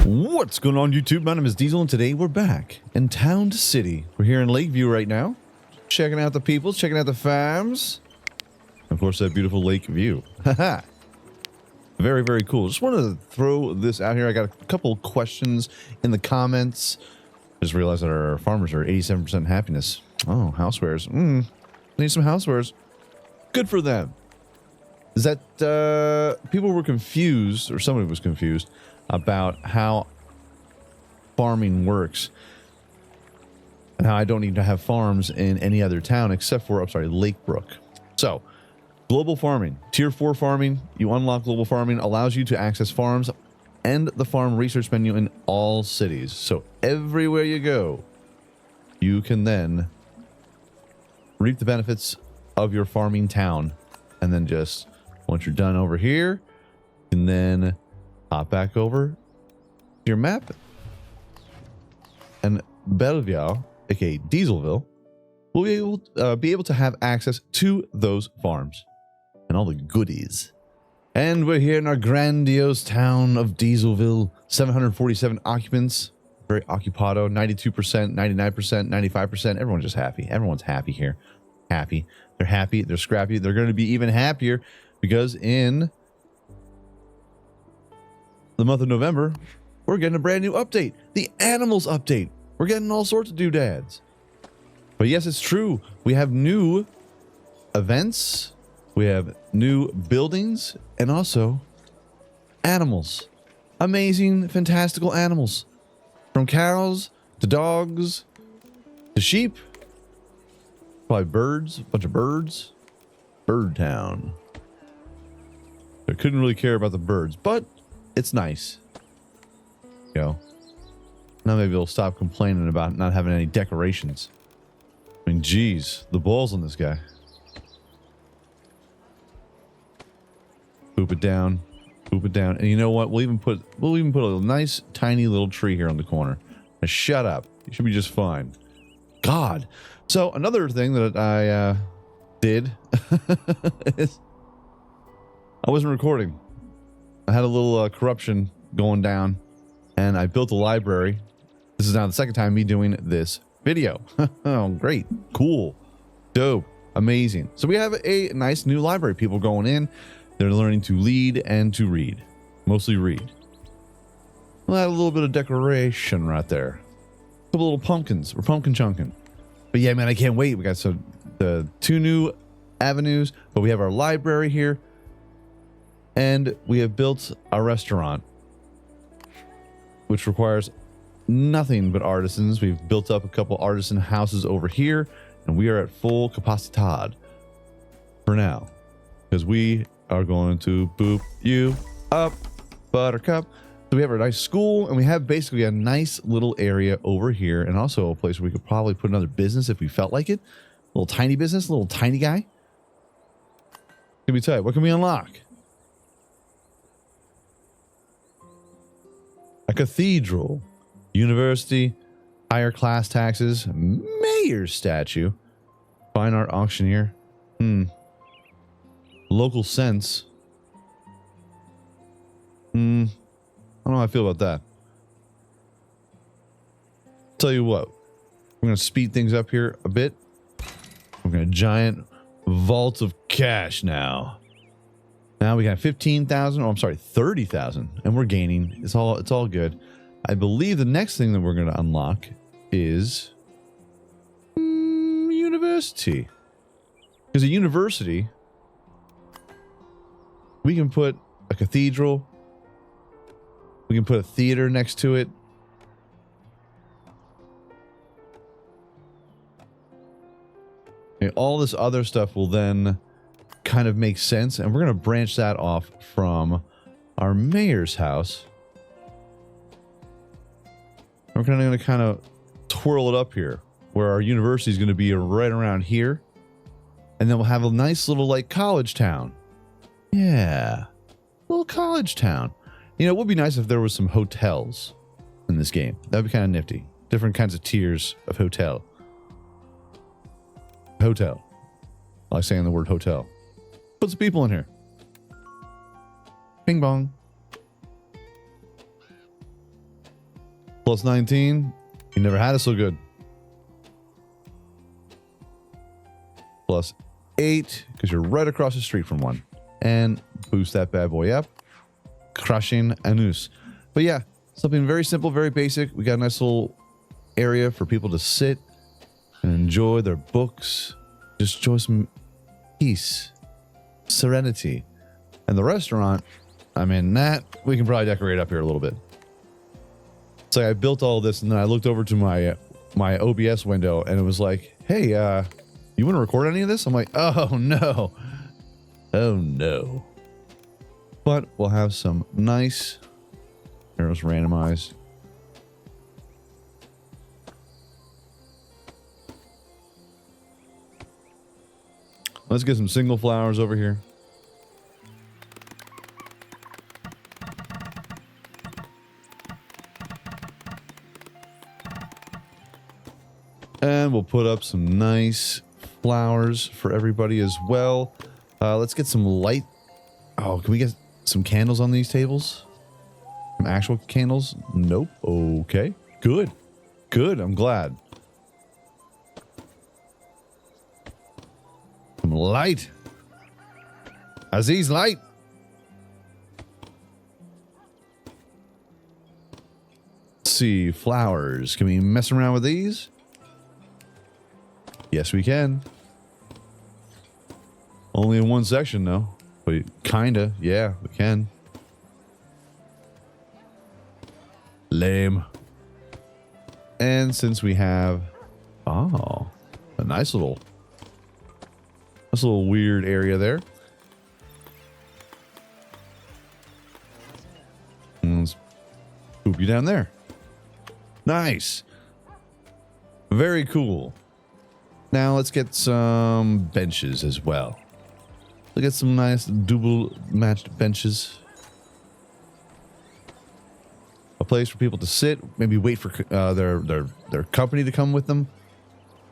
What's going on YouTube? My name is Diesel and today we're back in Town City. We're here in Lakeview right now. Checking out the people, checking out the farms. Of course, that beautiful lake view. Haha. Very, very cool. Just wanted to throw this out here. I got a couple questions in the comments. Just realized that our farmers are 87% happiness. Oh, housewares. Need some housewares. Good for them. Is that people were confused, or somebody was confused about how farming works and how I don't need to have farms in any other town except for, I'm sorry, Lakebrook. So, global farming, tier 4 farming, you unlock global farming, allows you to access farms and the farm research menu in all cities. So, everywhere you go, you can then reap the benefits of your farming town. And then just, once you're done over here, you can then hop back over to your map, and Belleville, aka Dieselville, will be able to have access to those farms and all the goodies. And we're here in our grandiose town of Dieselville. 747 occupants, very occupado. 92%, 99%, 95%. Everyone's just happy. Everyone's happy here. Happy. They're happy. They're scrappy. They're going to be even happier because in the month of November, we're getting a brand new update. The animals update. We're getting all sorts of doodads. But yes, it's true. We have new events. We have new buildings and also animals. Amazing, fantastical animals. From cows to dogs to sheep. Probably birds. A bunch of birds. Bird town. I couldn't really care about the birds, but it's nice. You know, now maybe they'll stop complaining about not having any decorations. I mean, geez, the balls on this guy. Boop it down, boop it down, and you know what? We'll even put a nice tiny little tree here on the corner. Now, shut up. You should be just fine. God. So another thing that I did is I wasn't recording. I had a little corruption going down, and I built a library. This is now the second time me doing this video. Oh, great. Cool. Dope. Amazing. So we have a nice new library. People going in. They're learning to lead and to read. Mostly read. We'll add a little bit of decoration right there. A couple little pumpkins. We're pumpkin chunking. But yeah, man, I can't wait. We got the 2 new avenues, but we have our library here. And we have built a restaurant, which requires nothing but artisans. We've built up a couple artisan houses over here, and we are at full capacitad for now, because we are going to boop you up, buttercup. So we have our nice school, and we have basically a nice little area over here, and also a place where we could probably put another business if we felt like it. A little tiny business, a little tiny guy. Can we tell you, what can we unlock? A cathedral, university, higher class taxes, mayor statue, fine art auctioneer, local sense. I don't know how I feel about that. Tell you what, we're going to speed things up here a bit. We're going to giant vault of cash now. Now we got 15,000. Oh, I'm sorry, 30,000, and we're gaining. It's all good. I believe the next thing that we're going to unlock is university. Because a university, we can put a cathedral. We can put a theater next to it. And all this other stuff will then kind of makes sense, and we're going to branch that off from our mayor's house. We're going to kind of twirl it up here, where our university is going to be right around here, and then we'll have a nice little like college town. Yeah, little college town. You know, it would be nice if there was some hotels in this game. That'd be kind of nifty. Different kinds of tiers of hotel. Hotel. I like saying the word hotel. Put some people in here. Bing bong. Plus 19. You never had it so good. Plus 8, because you're right across the street from one. And boost that bad boy up. Crushing anus. But yeah, something very simple, very basic. We got a nice little area for people to sit and enjoy their books. Just enjoy some peace, serenity. And the restaurant, I mean, that we can probably decorate up here a little bit. So I built all this, and then I looked over to my OBS window, and it was like, hey, you want to record any of this? I'm like, oh no. Oh no. But we'll have some nice arrows randomized. Let's get some single flowers over here. And we'll put up some nice flowers for everybody as well. Let's get some light. Oh, can we get some candles on these tables? Some actual candles? Nope. Okay. Good. Good. I'm glad. Some light. Aziz, light. Let's see. Flowers. Can we mess around with these? Yes, we can. Only in one section, though. But kinda. Yeah, we can. Lame. And since we have... Oh, a nice little weird area there. And let's poop you down there. Nice. Very cool. Now let's get some benches as well. Look at some nice double matched benches. A place for people to sit, maybe wait for their company to come with them.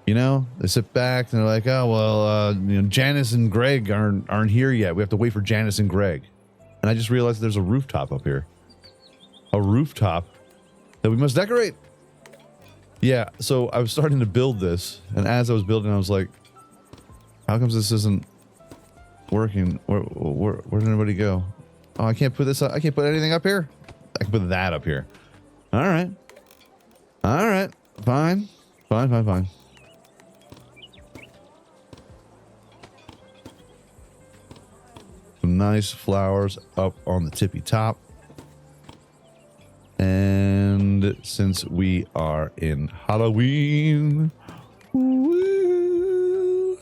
You know, they sit back and they're like, oh well, you know, Janice and Greg aren't here yet. We have to wait for Janice and Greg. And I just realized there's a rooftop up here. A rooftop that we must decorate. Yeah, so I was starting to build this, and as I was building, I was like, how comes this isn't working? Where did everybody go? Oh, I can't put this up. I can't put anything up here. I can put that up here. All right. All right. Fine. Fine. Some nice flowers up on the tippy top. And since we are in Halloween, woo,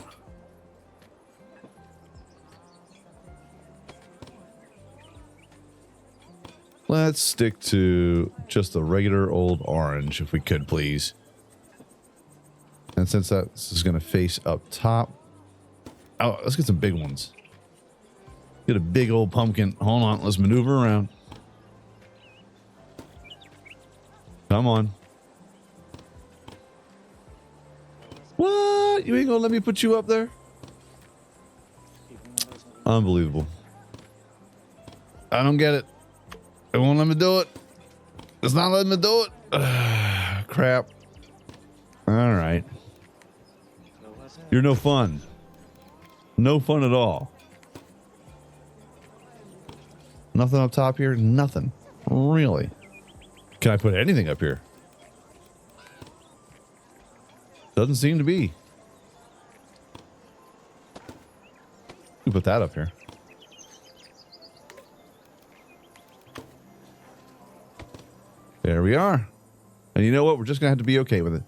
let's stick to just a regular old orange, if we could, please. And since this is going to face up top, oh, let's get some big ones. Get a big old pumpkin. Hold on, let's maneuver around. Come on. What? You ain't gonna let me put you up there? Unbelievable. I don't get it. It won't let me do it. It's not letting me do it. Crap. All right. You're no fun. No fun at all. Nothing up top here? Nothing. Really? Can I put anything up here? Doesn't seem to be. We put that up here. There we are. And you know what? We're just going to have to be okay with it.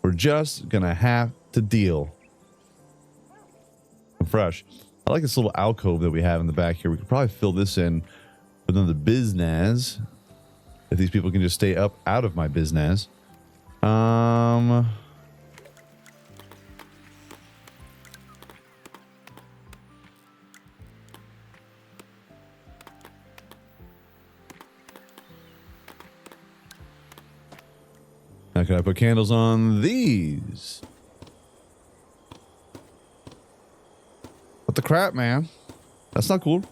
We're just going to have to deal. Fresh. I like this little alcove that we have in the back here. We could probably fill this in with another business. If these people can just stay up out of my business. I Now can I put candles on these? What the crap, man? That's not cool.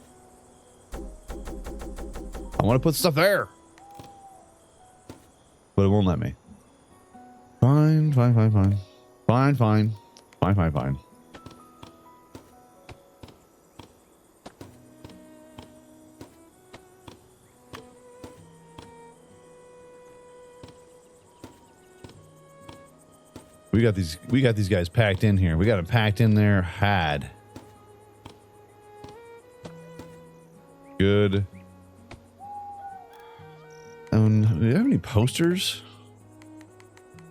I want to put stuff there. but it won't let me. Fine, fine, fine, fine. Fine, fine. Fine, fine, fine. We got these guys packed in here. We got them packed in there. Had. Good. Do we have any posters?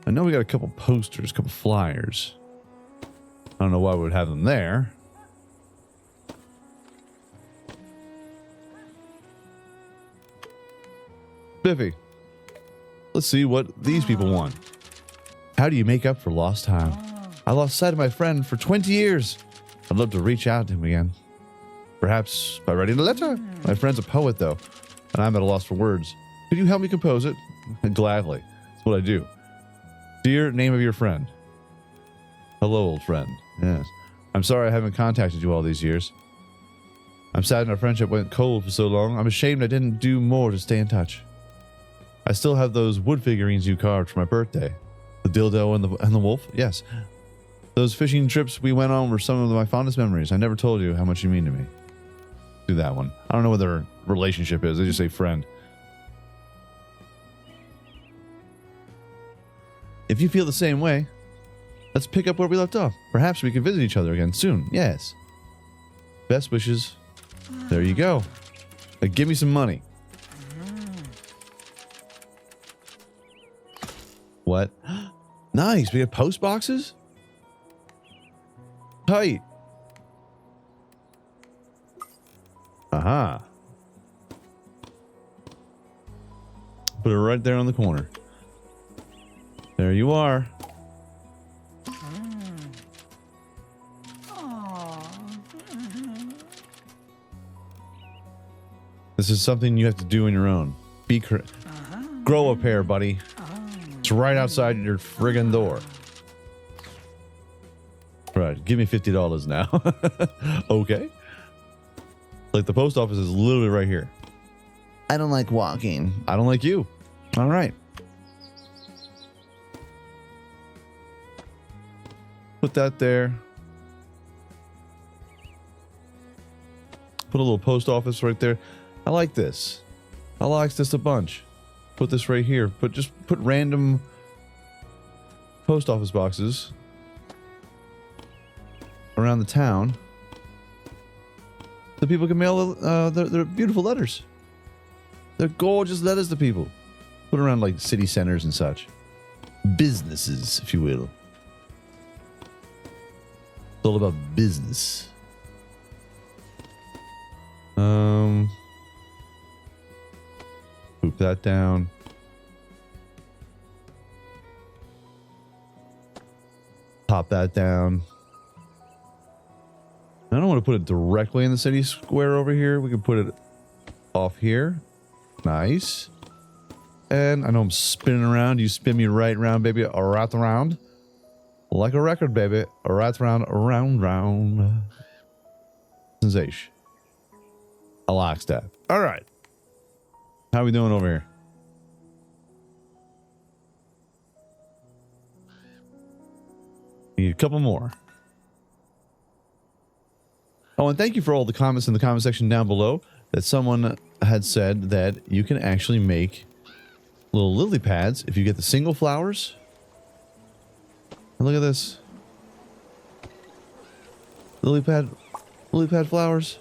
I know we got a couple posters, a couple flyers. I don't know why we would have them there. Biffy. Let's see what these people want. How do you make up for lost time? I lost sight of my friend for 20 years. I'd love to reach out to him again. Perhaps by writing a letter. My friend's a poet, though, and I'm at a loss for words. Could you help me compose it? Gladly. That's what I do. Dear name of your friend. Hello, old friend. Yes. I'm sorry I haven't contacted you all these years. I'm saddened our friendship went cold for so long. I'm ashamed I didn't do more to stay in touch. I still have those wood figurines you carved for my birthday. The dildo and the wolf? Yes. Those fishing trips we went on were some of my fondest memories. I never told you how much you mean to me. Do that one. I don't know what their relationship is. They just say friend. If you feel the same way, let's pick up where we left off. Perhaps we can visit each other again soon. Yes. Best wishes. There you go. Give me some money. What? Nice. We have post boxes? Tight. Aha. Put it right there on the corner. There you are. This is something you have to do on your own. Grow a pair, buddy. It's right outside your friggin' door. Right, give me $50 now. Okay. Like the post office is literally right here. I don't like walking. I don't like you. All right. Put that there. Put a little post office right there. I like this. I like this a bunch. Put this right here. Just put random post office boxes around the town. The people can mail their beautiful letters. They're gorgeous letters to people. Put around like city centers and such. Businesses, if you will. It's all about business. Poop that down. Pop that down. I don't want to put it directly in the city square over here. We can put it off here. Nice. And I know I'm spinning around. You spin me right around, baby. Right around. Like a record, baby. Right around, round. Sensation. I like that. All right. How are we doing over here? Need a couple more. Oh, and thank you for all the comments in the comment section down below that someone had said that you can actually make little lily pads if you get the single flowers. And look at this. Lily pad flowers.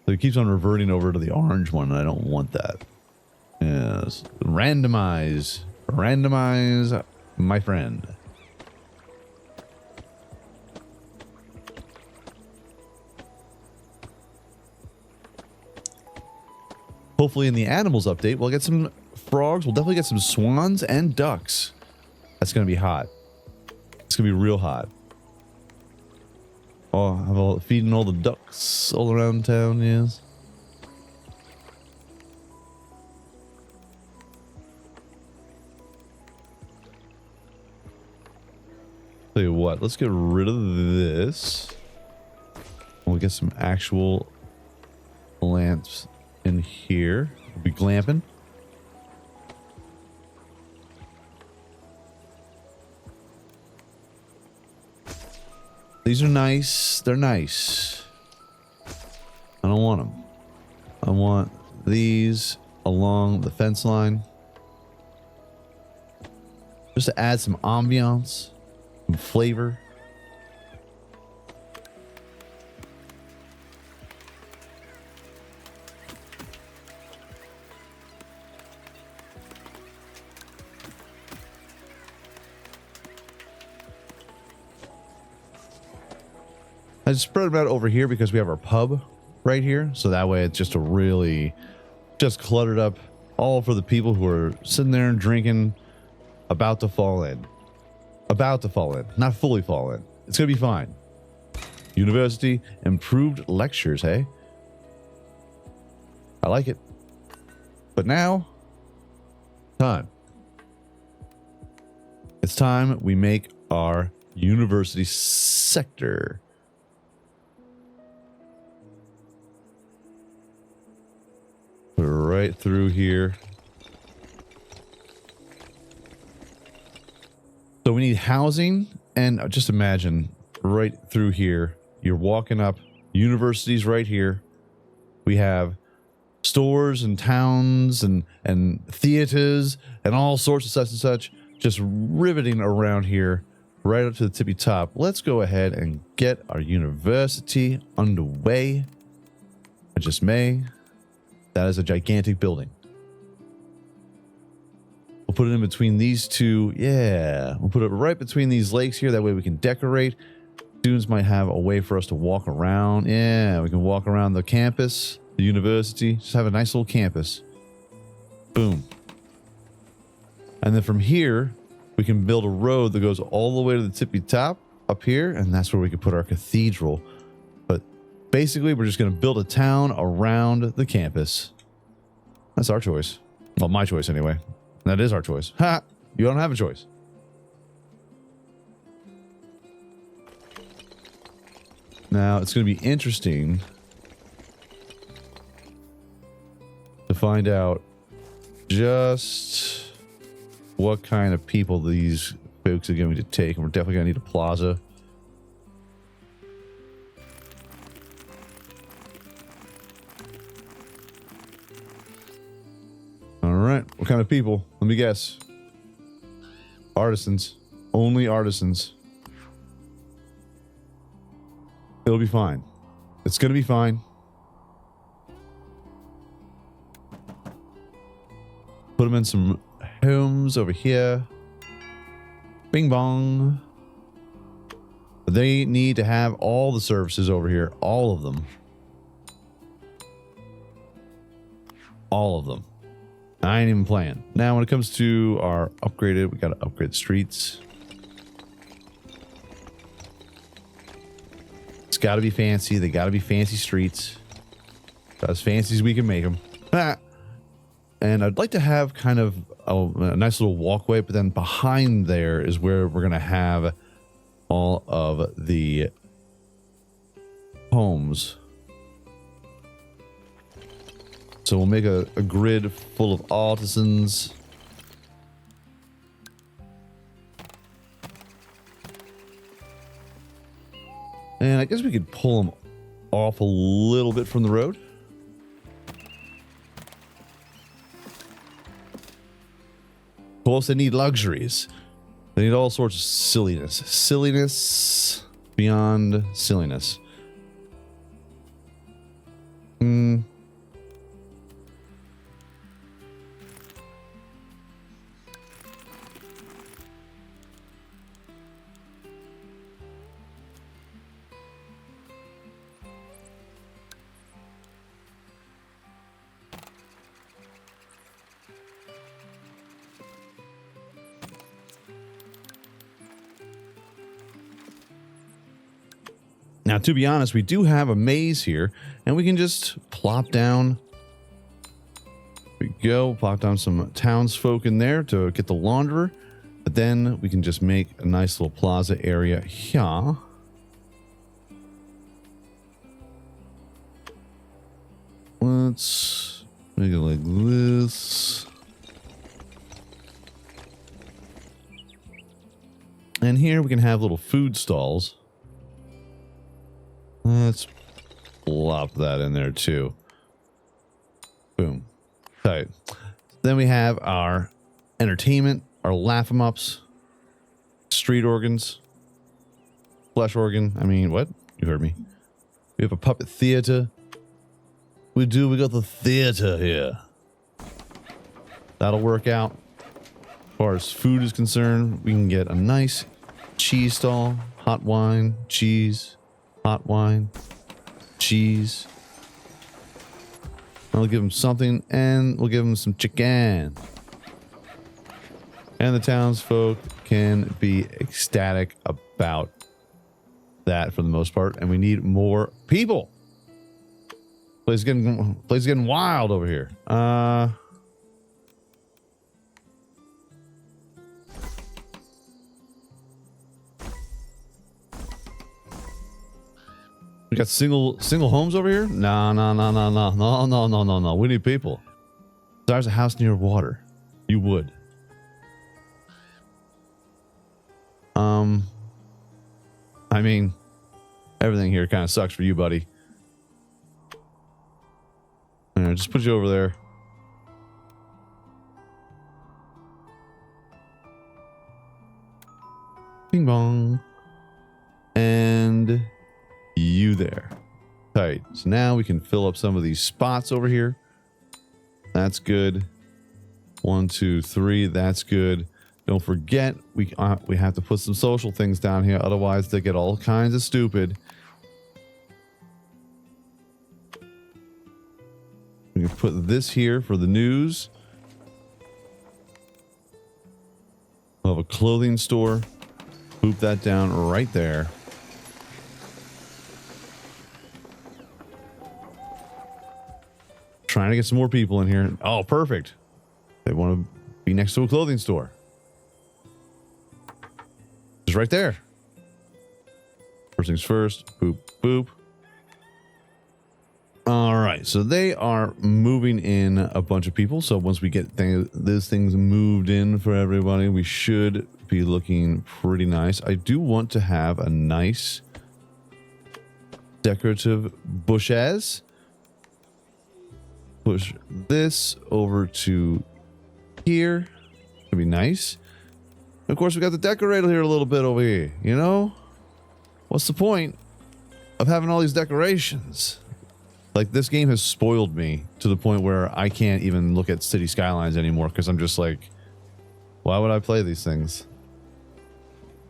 So it keeps on reverting over to the orange one, and I don't want that. Yes. Randomize, my friend. Hopefully in the animals update, we'll get some frogs. We'll definitely get some swans and ducks. That's going to be hot. It's going to be real hot. Oh, I'm feeding all the ducks all around town, yes. Tell you what, let's get rid of this. we'll get some actual lamps in here. We'll be glamping. These are nice. They're nice. I don't want them. I want these along the fence line. Just to add some ambiance, some flavor. I just spread them out over here because we have our pub right here. So that way it's just a really just cluttered up, all for the people who are sitting there and drinking, about to fall in. About to fall in, not fully fall in. It's going to be fine. University improved lectures, hey? I like it. But now, time. It's time we make our university sector. Right through here. So we need housing, and just imagine right through here, you're walking up, universities right here. We have stores and towns and theaters and all sorts of such and such, just riveting around here, right up to the tippy top. Let's go ahead and get our university underway. I just may. That is a gigantic building. We'll put it in between these two. Yeah, we'll put it right between these lakes here. That way we can decorate. Students might have a way for us to walk around. Yeah, we can walk around the campus, the university. Just have a nice little campus. Boom. And then from here, we can build a road that goes all the way to the tippy top up here. And that's where we can put our cathedral. But basically, we're just going to build a town around the campus. That's our choice. Well, my choice anyway. That is our choice. Ha! You don't have a choice. Now, it's going to be interesting to find out just what kind of people these folks are going to take. And we're definitely going to need a plaza. All right. What kind of people? Let me guess. Artisans. Only artisans. It'll be fine. It's going to be fine. Put them in some homes over here. Bing bong. They need to have all the services over here. All of them. All of them. I ain't even playing. Now, when it comes to our upgraded, we got to upgrade streets. It's got to be fancy. They got to be fancy streets. About as fancy as we can make them. And I'd like to have kind of a nice little walkway, but then behind there is where we're going to have all of the homes. So we'll make a grid full of artisans. And I guess we could pull them off a little bit from the road. Of course, they need luxuries. They need all sorts of silliness. Silliness beyond silliness. Now, to be honest, we do have a maze here, and we can just plop down. There we go. Plop down some townsfolk in there to get the launderer. But then we can just make a nice little plaza area here. Let's make it like this. And here we can have little food stalls. Let's plop that in there too. Boom. Tight. Then we have our entertainment, our laugh-em-ups, street organs, flesh organ. I mean, what? You heard me. We have a puppet theater. We got the theater here. That'll work out. As far as food is concerned, we can get a nice cheese stall, hot wine, cheese, hot wine, cheese. I'll give them something, and we'll give them some chicken. And the townsfolk can be ecstatic about that for the most part. And we need more people. Place is getting wild over here. We got single homes over here? No. We need people. There's a house near water. You would. I mean, everything here kind of sucks for you, buddy. Alright, just put you over there. Bing bong. And you there. Tight. So now we can fill up some of these spots over here. That's good. 1, 2, 3. That's good. Don't forget, we have to put some social things down here. Otherwise, they get all kinds of stupid. We can put this here for the news. We'll have a clothing store. Boop that down right there. Trying to get some more people in here. Oh, perfect. They want to be next to a clothing store. Just right there. First things first. Boop, boop. All right. So they are moving in a bunch of people. So once we get these things moved in for everybody, we should be looking pretty nice. I do want to have a nice decorative bushes. Push this over to here. It'd be nice. Of course, we got the decorator here a little bit over here. You know, what's the point of having all these decorations? Like, this game has spoiled me to the point where I can't even look at city skylines anymore because I'm just like, why would I play these things?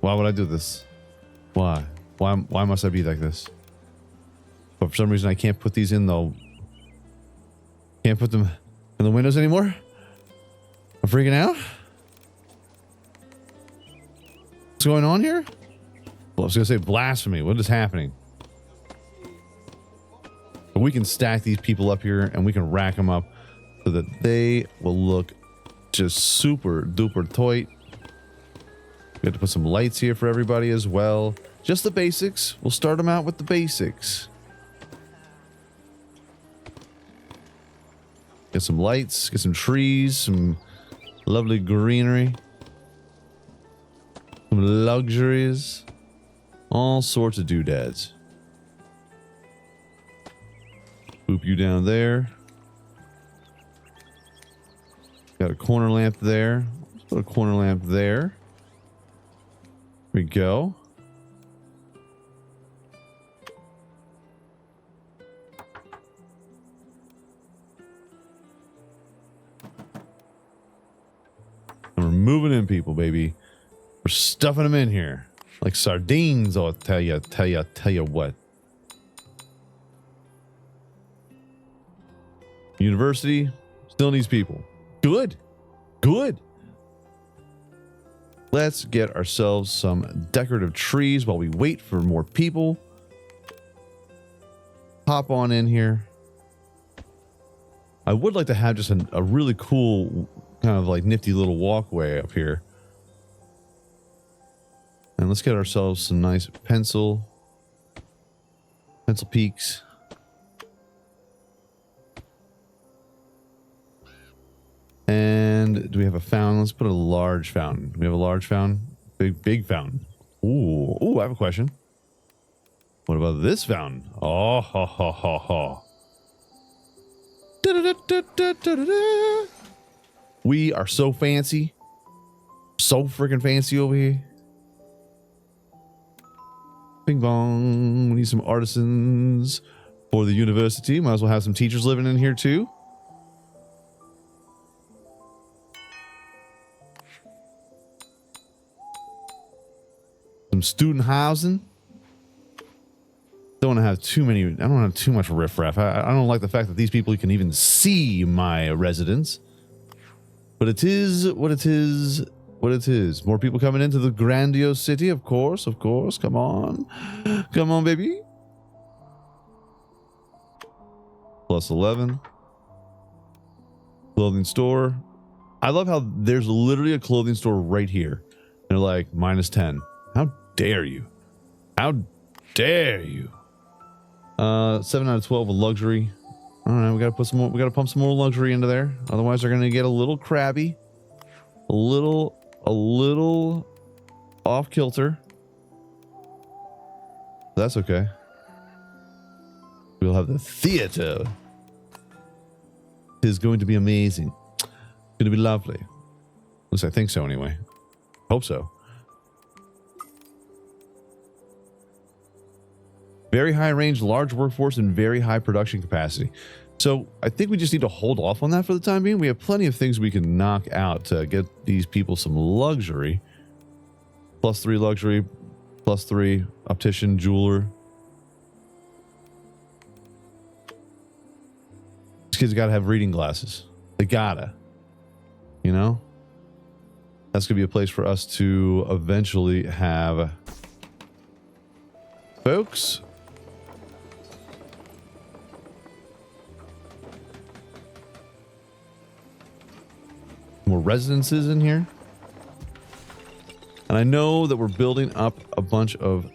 Why would I do this? Why? Why must I be like this? But for some reason, I can't put these in though. Can't put them in the windows anymore. I'm freaking out. What's going on here? Well, I was gonna say blasphemy. What is happening? But we can stack these people up here and we can rack them up so that they will look just super duper tight. We have to put some lights here for everybody as well. Just the basics. We'll start them out with the basics. Get some lights, get some trees, some lovely greenery, some luxuries, all sorts of doodads. Boop you down there. Got a corner lamp there. Let's put a corner lamp there. There we go. And we're moving in people, baby. We're stuffing them in here like sardines. I'll tell you what. University still needs people. Good. Let's get ourselves some decorative trees while we wait for more people. Hop on in here. I would like to have just a really cool kind of like nifty little walkway up here. And let's get ourselves some nice pencil peaks. And do we have a fountain? Let's put a large fountain. Do we have a large fountain? Big fountain. Ooh, I have a question. What about this fountain? Oh, ha, ha, ha, ha. Da-da-da-da-da-da-da. We are so fancy. So freaking fancy over here. Bing bong. We need some artisans for the university. Might as well have some teachers living in here too. Some student housing. Don't want to have too many. I don't want to have too much riffraff. I don't like the fact that these people can even see my residence. But it is what it is. What it is. More people coming into the grandiose city, of course. Of course. Come on. Come on, baby. Plus 11. Clothing store. I love how there's literally a clothing store right here. They're like minus 10. How dare you? How dare you? 7 out of 12 of luxury. All right, we gotta put some more. We gotta pump some more luxury into there. Otherwise, they're gonna get a little crabby, a little off kilter. That's okay. We'll have the theater. It is going to be amazing. It's going to be lovely. At least I think so, anyway. Hope so. Very high range, large workforce, and very high production capacity. So I think we just need to hold off on that for the time being. We have plenty of things we can knock out to get these people some luxury. Plus 3 luxury, plus 3 optician, jeweler. These kids gotta have reading glasses. They gotta. You know? That's gonna be a place for us to eventually have folks. More residences in here. And I know that we're building up a bunch of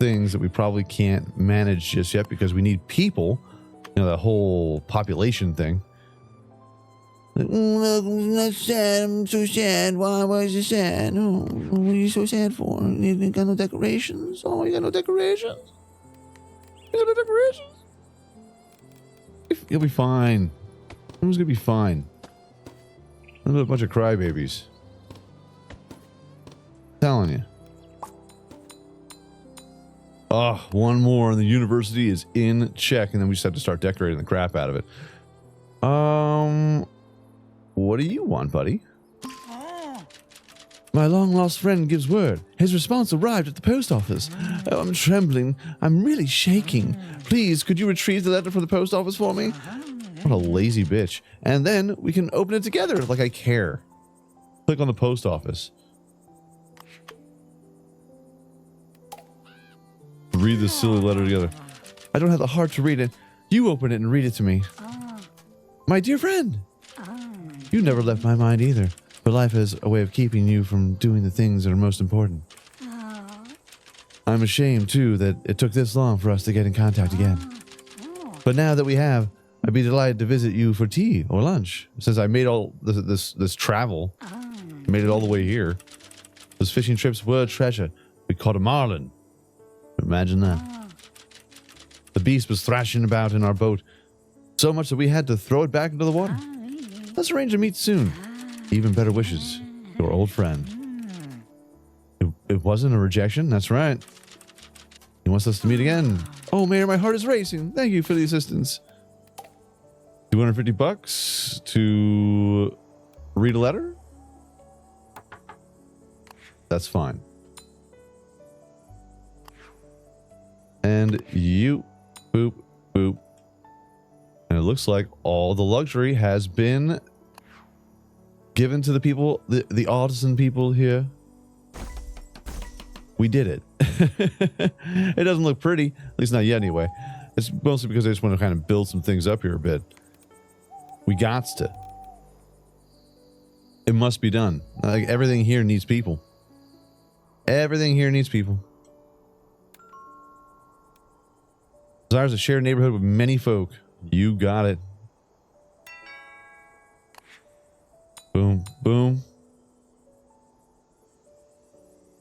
things that we probably can't manage just yet because we need people. You know, that whole population thing. That's sad. I'm so sad. Why was you sad? Oh, what are you so sad for? You got no decorations? Oh, you got no decorations? You got no decorations? You'll be fine. Everyone's gonna be fine. A bunch of crybabies. Telling you. Oh, one more and the university is in check, and then we just have to start decorating the crap out of it. What do you want, buddy? My long-lost friend gives word. His response arrived at the post office. Oh, I'm trembling. I'm really shaking. Please, could you retrieve the letter from the post office for me? What a lazy bitch. And then we can open it together like I care. Click on the post office. Read this silly letter together. I don't have the heart to read it. You open it and read it to me. My dear friend. You never left my mind either. But life has a way of keeping you from doing the things that are most important. I'm ashamed, too, that it took this long for us to get in contact again. But now that we have, I'd be delighted to visit you for tea or lunch. Since I made all this travel, made it all the way here. Those fishing trips were a treasure. We caught a marlin. Imagine that. The beast was thrashing about in our boat, so much that we had to throw it back into the water. Let's arrange a meet soon. Even better wishes, your old friend. It wasn't a rejection, that's right. He wants us to meet again. Oh, Mayor, my heart is racing. Thank you for the assistance. $250 to read a letter? That's fine. And you, boop, boop. And it looks like all the luxury has been given to the people, the artisan people here. We did it. It doesn't look pretty, at least not yet anyway. It's mostly because I just want to kind of build some things up here a bit. We gots to. It must be done. Like everything here needs people. Everything here needs people. Desires a shared neighborhood with many folk. You got it. Boom, boom.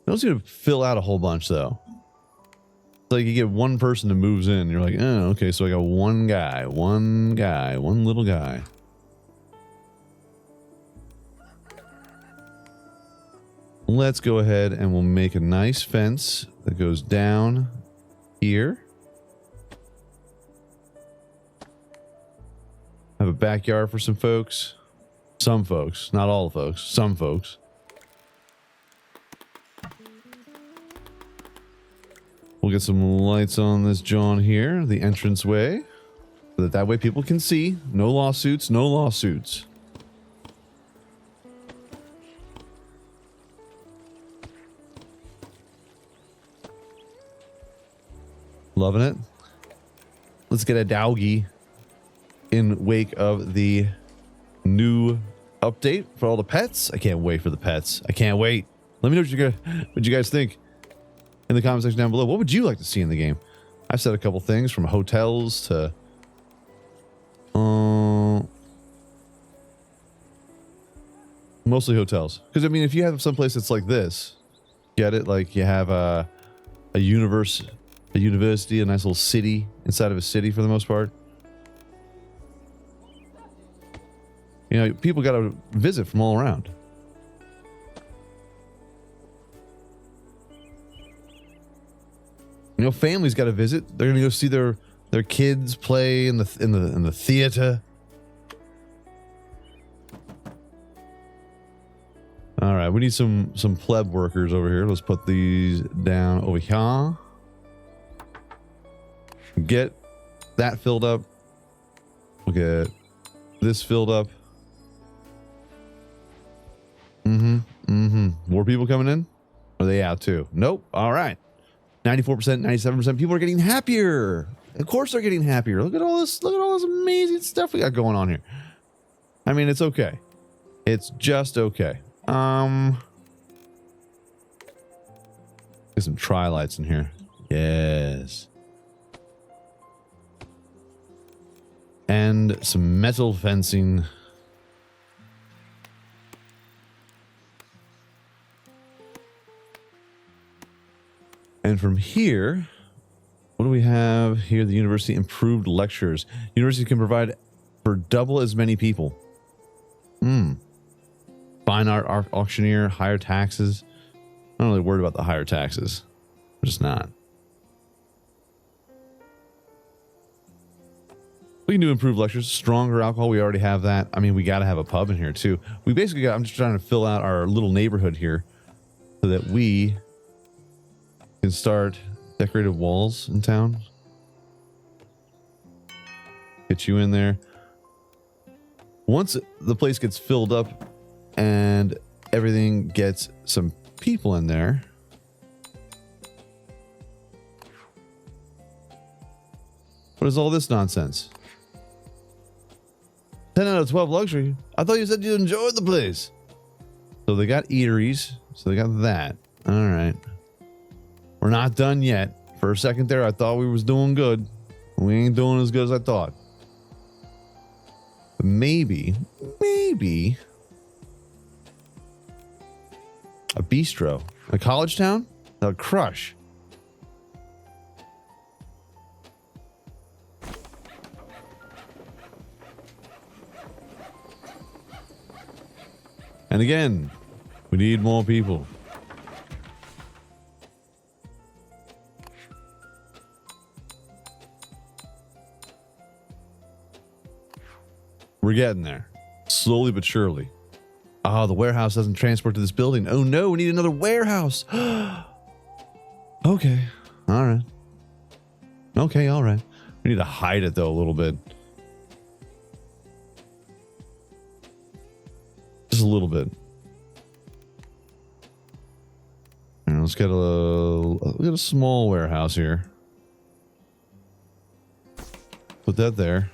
They don't seem to fill out a whole bunch, though. It's like you get one person that moves in. You're like, oh, okay, so I got one guy, one little guy. Let's go ahead and we'll make a nice fence that goes down here. Have a backyard for some folks. Some folks, not all folks, some folks. We'll get some lights on this John here, the entranceway, so that way people can see. No lawsuits, no lawsuits. Loving it. Let's get a doggy in wake of the new update for all the pets. I can't wait for the pets. I can't wait. Let me know what you guys think in the comment section down below. What would you like to see in the game? I've said a couple things from hotels to mostly hotels. Because I mean, if you have some place that's like this, get it? Like you have a university, a nice little city inside of a city for the most part. You know, people got to visit from all around. You know, families got to visit. They're gonna go see their kids play in the theater. All right, we need some pleb workers over here. Let's put these down over here. Get that filled up. We'll get this filled up. More people coming in? Are they out too? Nope. All right. 94%, 97%. People are getting happier. Of course they're getting happier. Look at all this. Look at all this amazing stuff we got going on here. I mean, it's okay. It's just okay. Get some tri-lights in here. Yes. And some metal fencing. And from here, what do we have here? The university improved lectures. University can provide for double as many people. Fine art auctioneer, higher taxes. I'm not really worried about the higher taxes. I'm just not. We can do improved lectures, stronger alcohol. We already have that. I mean, we got to have a pub in here too. We basically got, I'm just trying to fill out our little neighborhood here so that we can start decorated walls in town. Get you in there. Once the place gets filled up and everything gets some people in there, what is all this nonsense? 10 out of 12 luxury. I thought you said you enjoyed the place. So they got eateries. So they got that. All right. We're not done yet. For a second there, I thought we was doing good. We ain't doing as good as I thought. But maybe a bistro, a college town, that would crush. And again, we need more people. We're getting there. Slowly but surely. Ah, the warehouse doesn't transport to this building. Oh no, we need another warehouse. Okay. All right. Okay, all right. We need to hide it though a little bit. Just a little bit. And let's get a small warehouse here. Put that there.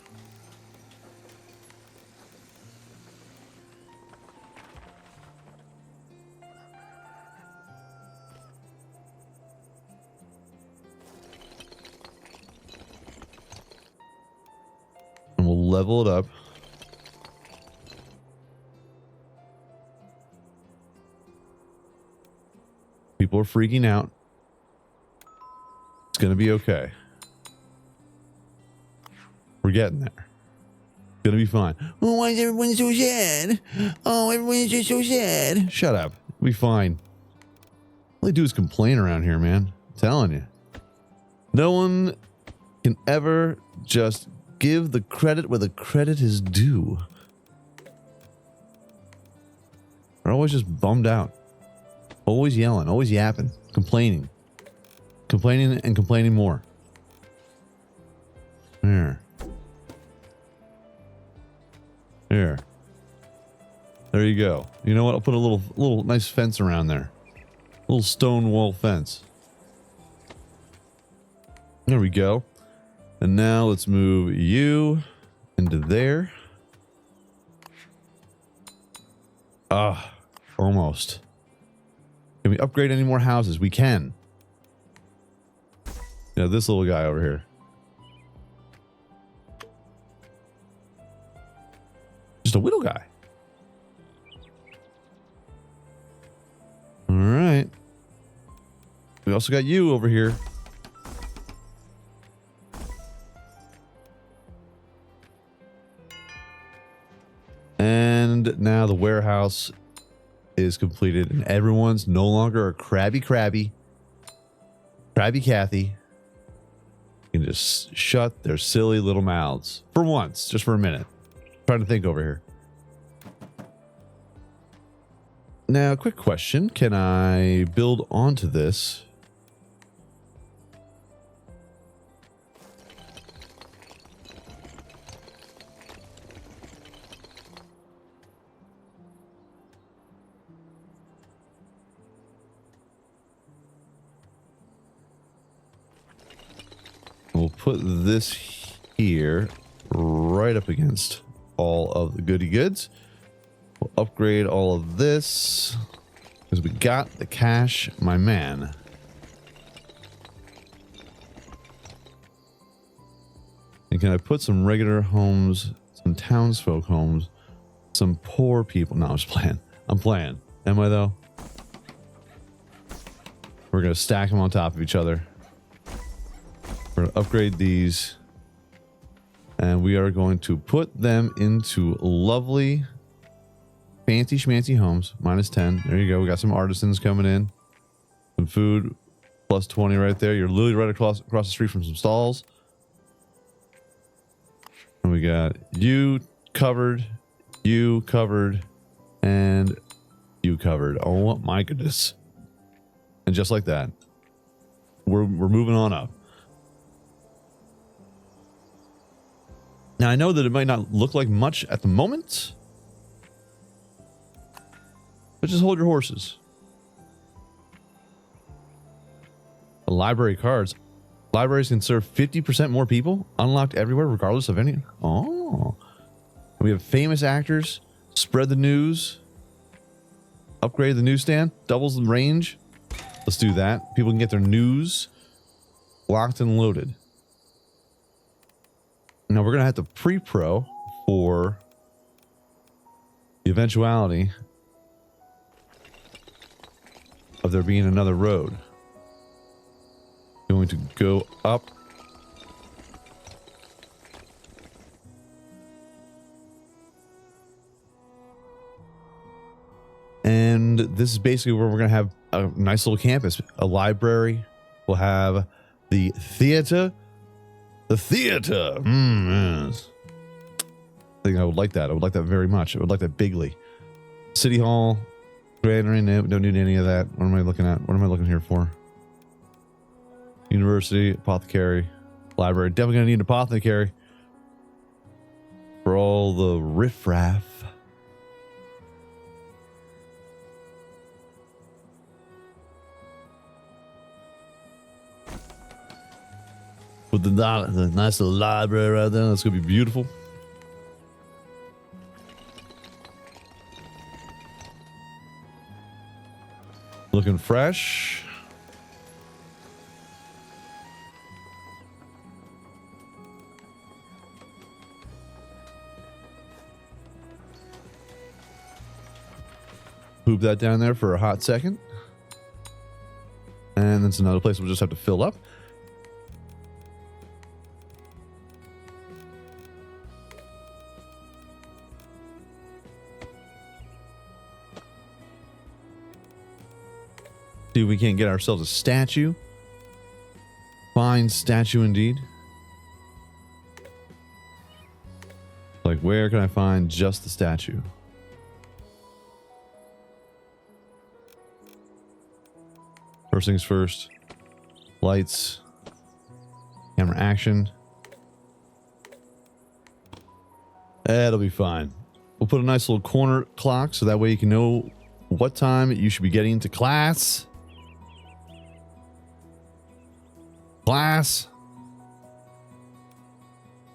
And we'll level it up. People are freaking out. It's going to be okay. We're getting there. It's going to be fine. Oh, why is everyone so sad? Oh, everyone's just so sad. Shut up. We'll be fine. All they do is complain around here, man. I'm telling you. No one can ever just give the credit where the credit is due. They're always just bummed out. Always yelling, always yapping, complaining. Complaining and complaining more. There. There. There you go. You know what? I'll put a little nice fence around there. A little stone wall fence. There we go. And now let's move you into there. Ah, almost. Can we upgrade any more houses? We can. You know, this little guy over here. Just a whittle guy. All right. We also got you over here. And now the warehouse is completed and everyone's no longer a crabby Kathy. You can just shut their silly little mouths for once, just for a minute. I'm trying to think over here. Now, quick question. Can I build onto this? We'll put this here right up against all of the goody goods. We'll upgrade all of this because we got the cash, my man. And can I put some regular homes, some townsfolk homes, some poor people? No, I'm just playing. I'm playing. Am I though? We're going to stack them on top of each other. We're going to upgrade these. And we are going to put them into lovely, fancy schmancy homes. -10. There you go. We got some artisans coming in. Some food. +20 right there. You're literally right across the street from some stalls. And we got you covered, and you covered. Oh my goodness. And just like that, we're moving on up. Now, I know that it might not look like much at the moment, but just hold your horses. The library cards. Libraries can serve 50% more people, unlocked everywhere, regardless of any. Oh. We have famous actors, spread the news, upgrade the newsstand, doubles the range. Let's do that. People can get their news locked and loaded. Now we're going to have to pre-pro for the eventuality of there being another road. Going to go up. And this is basically where we're going to have a nice little campus, a library. We'll have the theater. The theater. Yes. I think I would like that. I would like that very much. I would like that bigly. City Hall. Granary. No, don't need any of that. What am I looking at? What am I looking here for? University, apothecary, library. Definitely gonna need an apothecary for all the riffraff. With the nice little library right there, that's gonna be beautiful. Looking fresh. Poop that down there for a hot second. and then another place we'll just have to fill up. See if we can't get ourselves a statue. Fine statue indeed. Like, where can I find just the statue? First things first. Lights. Camera action. That'll be fine. We'll put a nice little corner clock so that way you can know what time you should be getting to class. Class.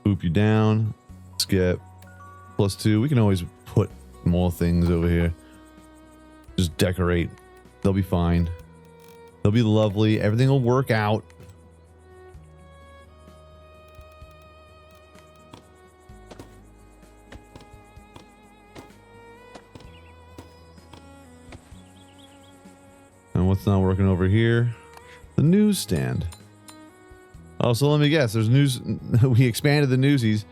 Boop you down. Skip. +2. We can always put more things over here. Just decorate. They'll be fine. They'll be lovely. Everything will work out. And what's not working over here? The newsstand. Oh, so let me guess. There's news. We expanded the newsies,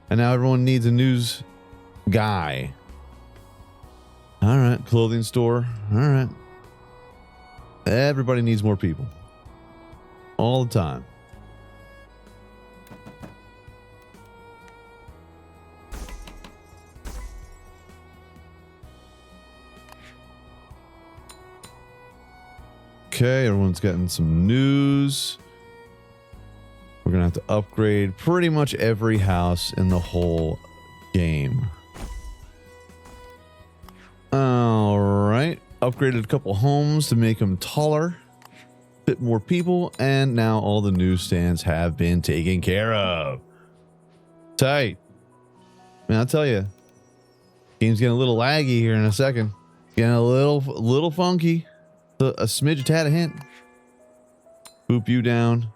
and now everyone needs a news guy. All right, clothing store. All right. Everybody needs more people. All the time. Okay, everyone's getting some news. We're gonna have to upgrade pretty much every house in the whole game. All right, upgraded a couple homes to make them taller, fit more people, and now all the newsstands have been taken care of. Tight. Man, I'll tell you, game's getting a little laggy here in a second. Getting a little funky. A smidge, a tad, a hint. Boop you down.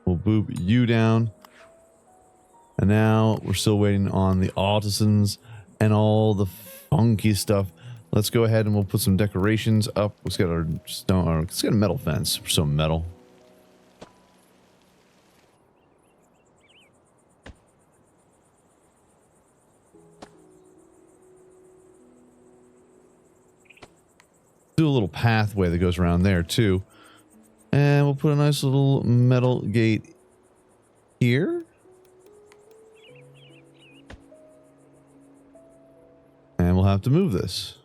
We'll boop you down. And now we're still waiting on the artisans and all the funky stuff. Let's go ahead and we'll put some decorations up. Let's get our stone, or let's get a metal fence for some metal. Do a little pathway that goes around there too. And we'll put a nice little metal gate here. And we'll have to move this.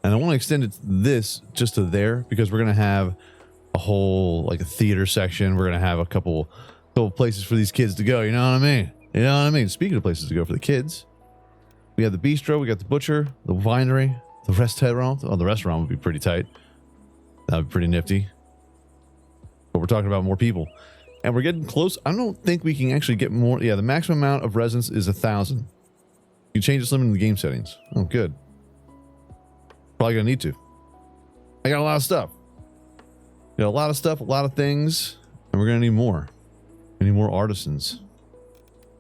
And I want to extend it this just to there because we're going to have a whole, like a theater section. We're going to have a couple places for these kids to go. You know what I mean? You know what I mean? Speaking of places to go for the kids, we have the bistro, we got the butcher, the winery, the restaurant. Oh, the restaurant would be pretty tight. That would be pretty nifty. But we're talking about more people. And we're getting close. I don't think we can actually get more. Yeah, the maximum amount of residents is 1,000. You can change this limit in the game settings. Oh, good. Probably gonna need to. I got a lot of stuff. You know, a lot of stuff, a lot of things. And we're gonna need more. We need more artisans.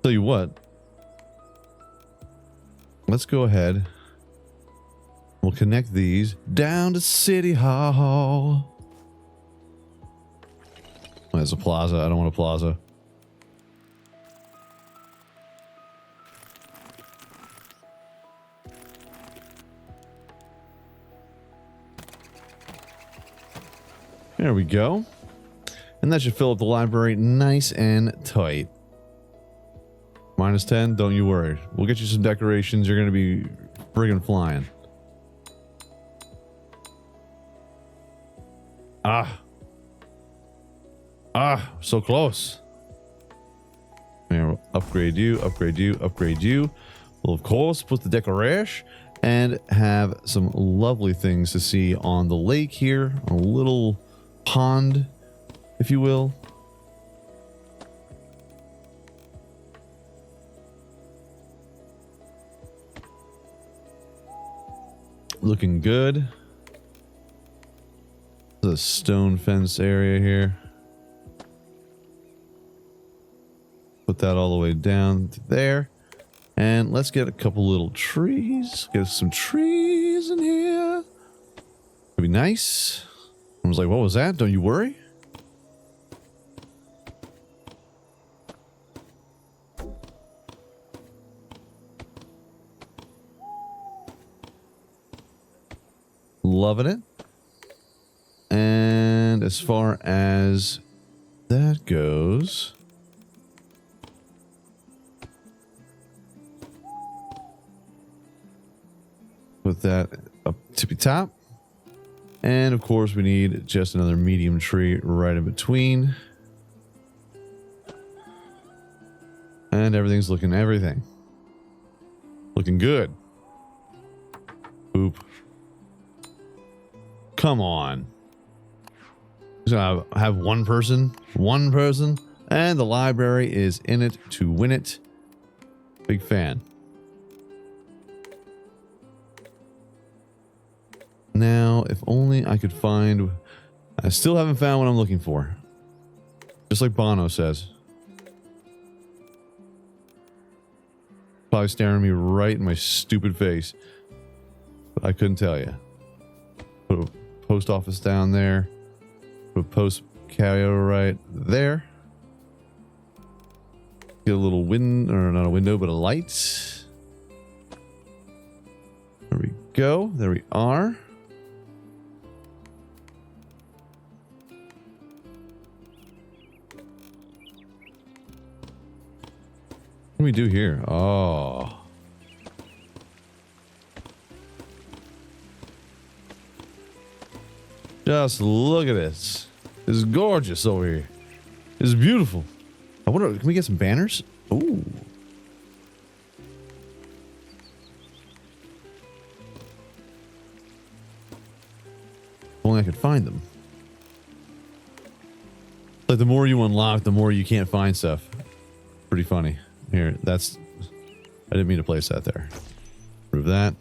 Tell you what, let's go ahead. We'll connect these down to City Hall. Oh, there's a plaza. I don't want a plaza. There we go. And that should fill up the library nice and tight. -10, don't you worry. We'll get you some decorations. You're going to be friggin' flying. So close. Here, we'll upgrade you, upgrade you, upgrade you. We'll, of course, put the decoration and have some lovely things to see on the lake here. A little pond, if you will. Looking good. The stone fence area here. Put that all the way down to there. And let's get a couple little trees. Get some trees in here. It'd be nice. I was like, what was that? Don't you worry. Loving it. And as far as that goes, put that up tippy top. And of course we need just another medium tree right in between. And everything's looking good. Boop. Come on. So I have one person, and the library is in it to win it. Big fan. Now, if only I could find... I still haven't found what I'm looking for. Just like Bono says. Probably staring me right in my stupid face. But I couldn't tell you. Put a post office down there. Put a post carrier right there. Get a little wind, or not a window, but a light. There we go. There we are. What do we do here? Oh. Just look at this. It's gorgeous over here. It's beautiful. I wonder, can we get some banners? Ooh. If only I could find them. Like the more you unlock, the more you can't find stuff. Pretty funny. Here, that's... I didn't mean to place that there. Remove that.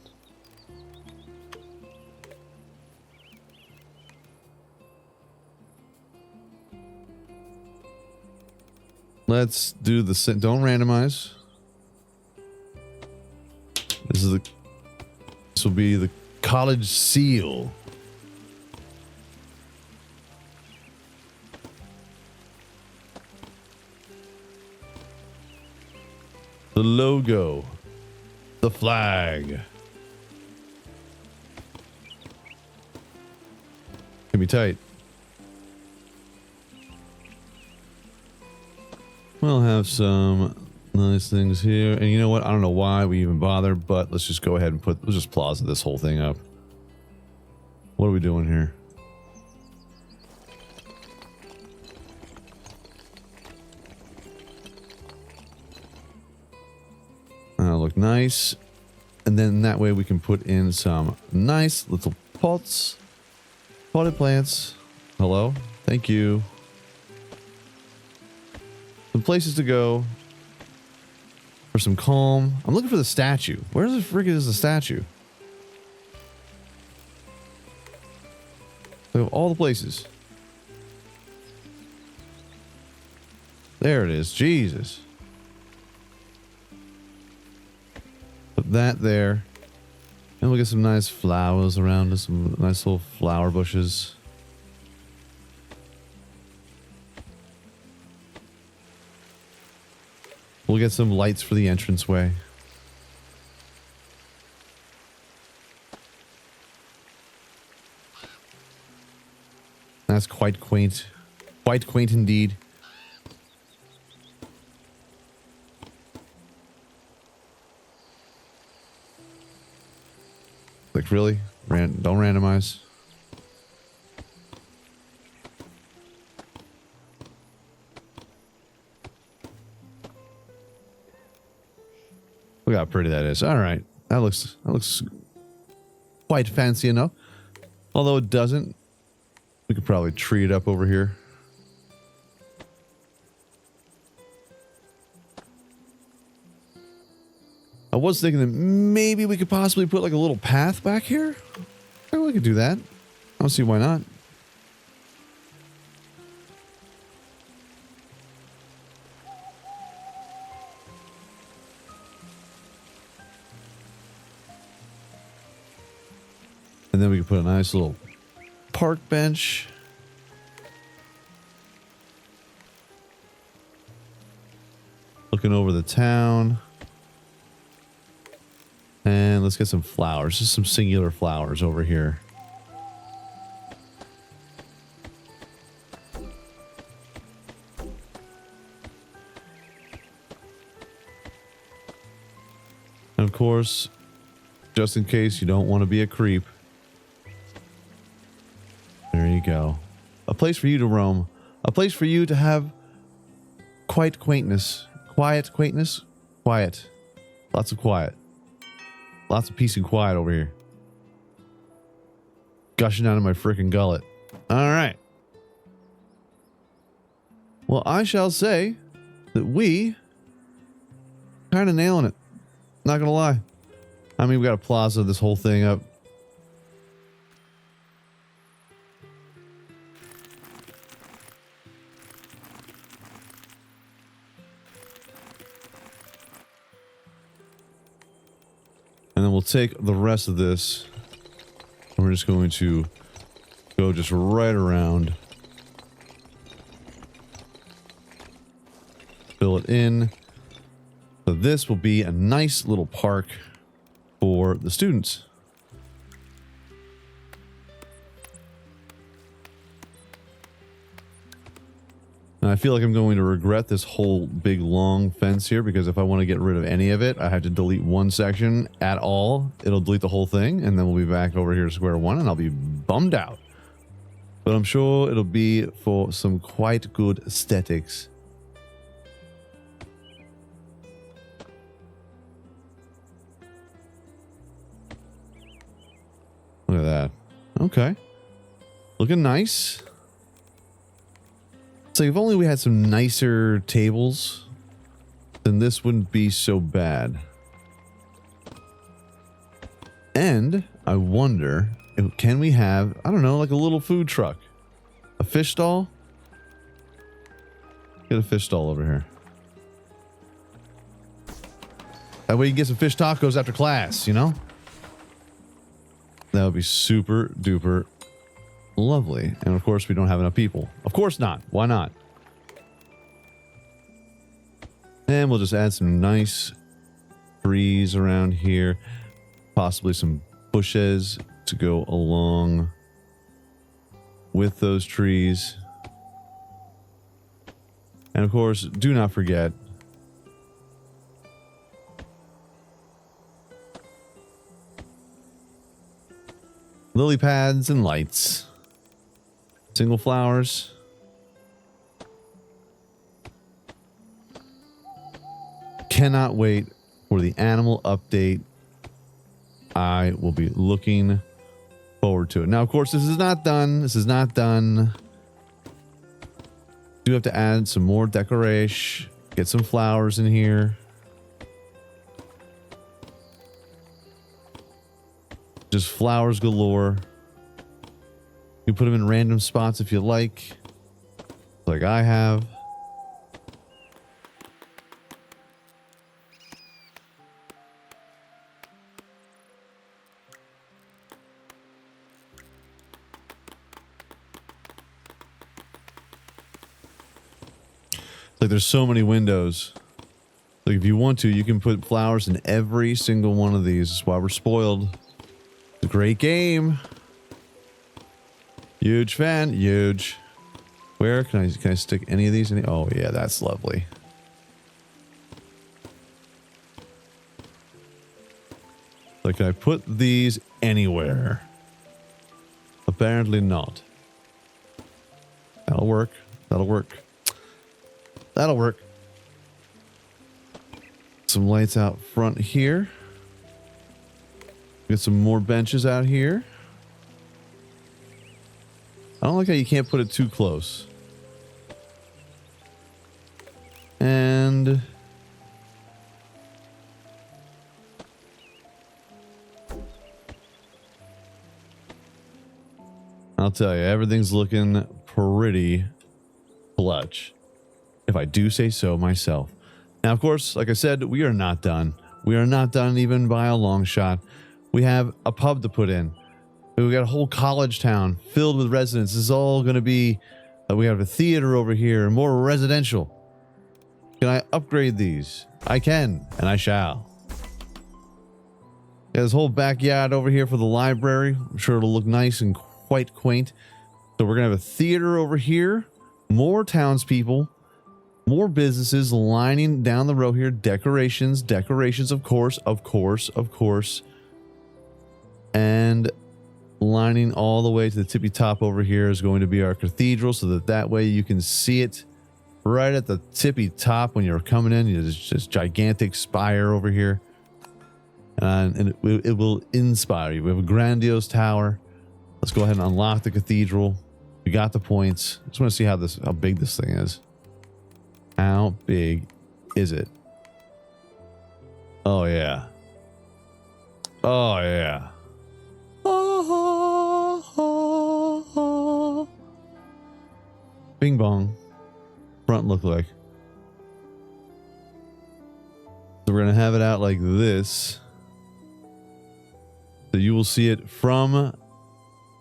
Let's do the... Don't randomize. This will be the college seal. The logo. The flag. Can be tight. We'll have some nice things here. And you know what? I don't know why we even bother, but let's just go ahead and let's just plaza this whole thing up. What are we doing here? That'll look nice. And then that way we can put in some nice little pots. Potted plants. Hello. Thank you. Some places to go. For some calm. I'm looking for the statue. Where the frick is the statue? Of all the places. There it is. Jesus. Put that there. And we'll get some nice flowers around us. Some nice little flower bushes. We'll get some lights for the entranceway. That's quite quaint. Quite quaint indeed. Like, really? Don't randomize. Look how pretty that is. All right. That looks quite fancy enough. Although it doesn't. We could probably tree it up over here. I was thinking that maybe we could possibly put like a little path back here. Maybe we could do that. I don't see why not. And then we can put a nice little park bench. Looking over the town. And let's get some flowers. Just some singular flowers over here. And of course, just in case you don't want to be a creep, there you go. A place for you to roam. A place for you to have quiet quaintness. Quiet quaintness? Quiet. Lots of quiet. Lots of peace and quiet over here. Gushing out of my freaking gullet. Alright. Well, I shall say that we kind of nailing it. Not gonna lie. I mean, we got a plaza, this whole thing up. And then we'll take the rest of this and we're just going to go just right around. Fill it in. So this will be a nice little park for the students. And I feel like I'm going to regret this whole big long fence here, because if I want to get rid of any of it, I have to delete one section at all. It'll delete the whole thing, and then we'll be back over here to square one, and I'll be bummed out. But I'm sure it'll be for some quite good aesthetics. Look at that. Okay. Looking nice. So if only we had some nicer tables, then this wouldn't be so bad. And I wonder, can we have, I don't know, like a little food truck? A fish stall? Get a fish stall over here. That way you can get some fish tacos after class, you know? That would be super duper lovely. And of course, we don't have enough people. Of course not. Why not? And we'll just add some nice trees around here. Possibly some bushes to go along with those trees. And of course, do not forget lily pads and lights. Single flowers. Cannot wait for the animal update. I will be looking forward to it. Now, of course, this is not done. This is not done. Do have to add some more decoration. Get some flowers in here. Just flowers galore. You put them in random spots if you like I have. Like there's so many windows. Like if you want to, you can put flowers in every single one of these. That's why we're spoiled. It's a great game. Huge fan. Huge. Where can I stick any of these? Oh yeah, that's lovely. Like, can I put these anywhere? Apparently not. That'll work. That'll work. That'll work. Some lights out front here. Get some more benches out here. I don't like how you can't put it too close. And I'll tell you, everything's looking pretty clutch, if I do say so myself. Now, of course, like I said, we are not done. We are not done even by a long shot. We have a pub to put in. We got a whole college town filled with residents. This is all going to be, we have a theater over here, more residential. Can I upgrade these? I can, and I shall. Got this whole backyard over here for the library. I'm sure it'll look nice and quite quaint. So we're going to have a theater over here, more townspeople, more businesses lining down the row here. Decorations, of course. And lining all the way to the tippy top over here is going to be our cathedral, so that way you can see it right at the tippy top when you're coming in. There's this gigantic spire over here. And it will inspire you. We have a grandiose tower. Let's go ahead and unlock the cathedral. We got the points. Just want to see how big this thing is. How big is it? Oh yeah. Oh yeah. Bing bong. Front look like. So we're gonna have it out like this. So you will see it from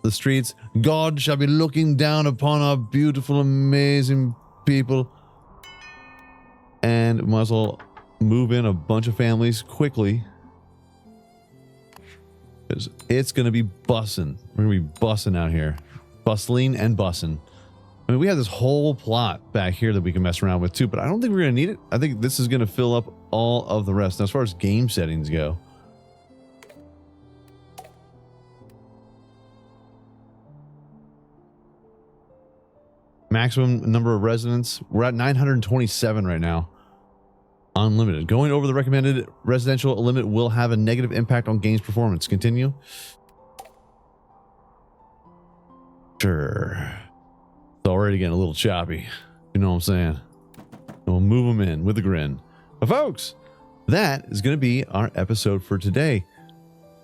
the streets. God shall be looking down upon our beautiful, amazing people. And we might as well move in a bunch of families quickly. It's going to be bussin'. We're going to be bussin' out here. Bustling and bussin'. I mean, we have this whole plot back here that we can mess around with too, but I don't think we're going to need it. I think this is going to fill up all of the rest. Now, as far as game settings go, maximum number of residents, we're at 927 right now. Unlimited. Going over the recommended residential limit will have a negative impact on game's performance. Continue. Sure. It's already getting a little choppy. You know what I'm saying? We'll move them in with a grin. But folks, that is going to be our episode for today.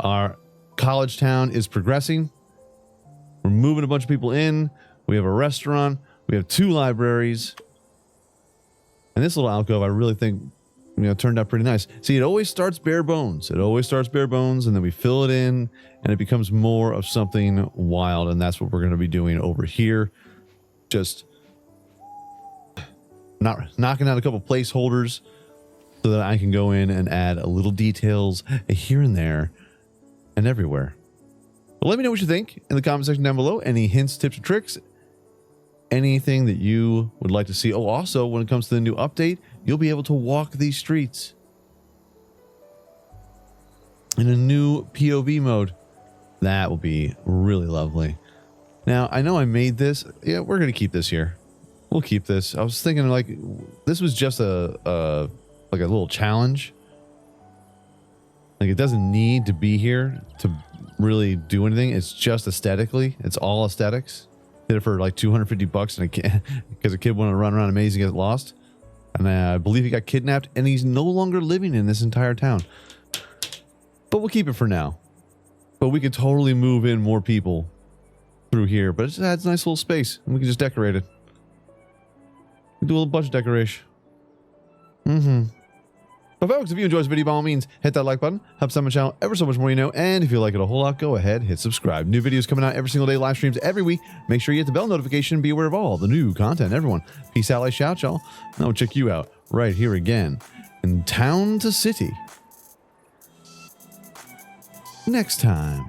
Our college town is progressing. We're moving a bunch of people in. We have a restaurant. We have 2 libraries. And this little alcove, I really think, turned out pretty nice. See, it always starts bare bones. And then we fill it in, and it becomes more of something wild. And that's what we're going to be doing over here. Just knocking out a couple placeholders so that I can go in and add a little details here and there and everywhere. But let me know what you think in the comment section down below. Any hints, tips, or tricks? Anything that you would like to see. Oh, also, when it comes to the new update, you'll be able to walk these streets in a new POV mode. That will be really lovely. Now, I know I made this. Yeah, we're going to keep this here. We'll keep this. I was thinking, like, this was just a little challenge. Like, it doesn't need to be here to really do anything. It's just aesthetically. It's all aesthetics. Did it for like $250 and because a kid wanted to run around amazing, get lost. And I believe he got kidnapped, and he's no longer living in this entire town. But we'll keep it for now. But we could totally move in more people through here. But it just adds a nice little space, and we can just decorate it. We do a little bunch of decoration. But folks, if you enjoyed this video, by all means, hit that like button. Helps out my channel ever so much more, And if you like it a whole lot, go ahead, hit subscribe. New videos coming out every single day, live streams every week. Make sure you hit the bell notification and be aware of all the new content. Everyone, peace out, like shout, y'all. And I'll check you out right here again in Town to City next time.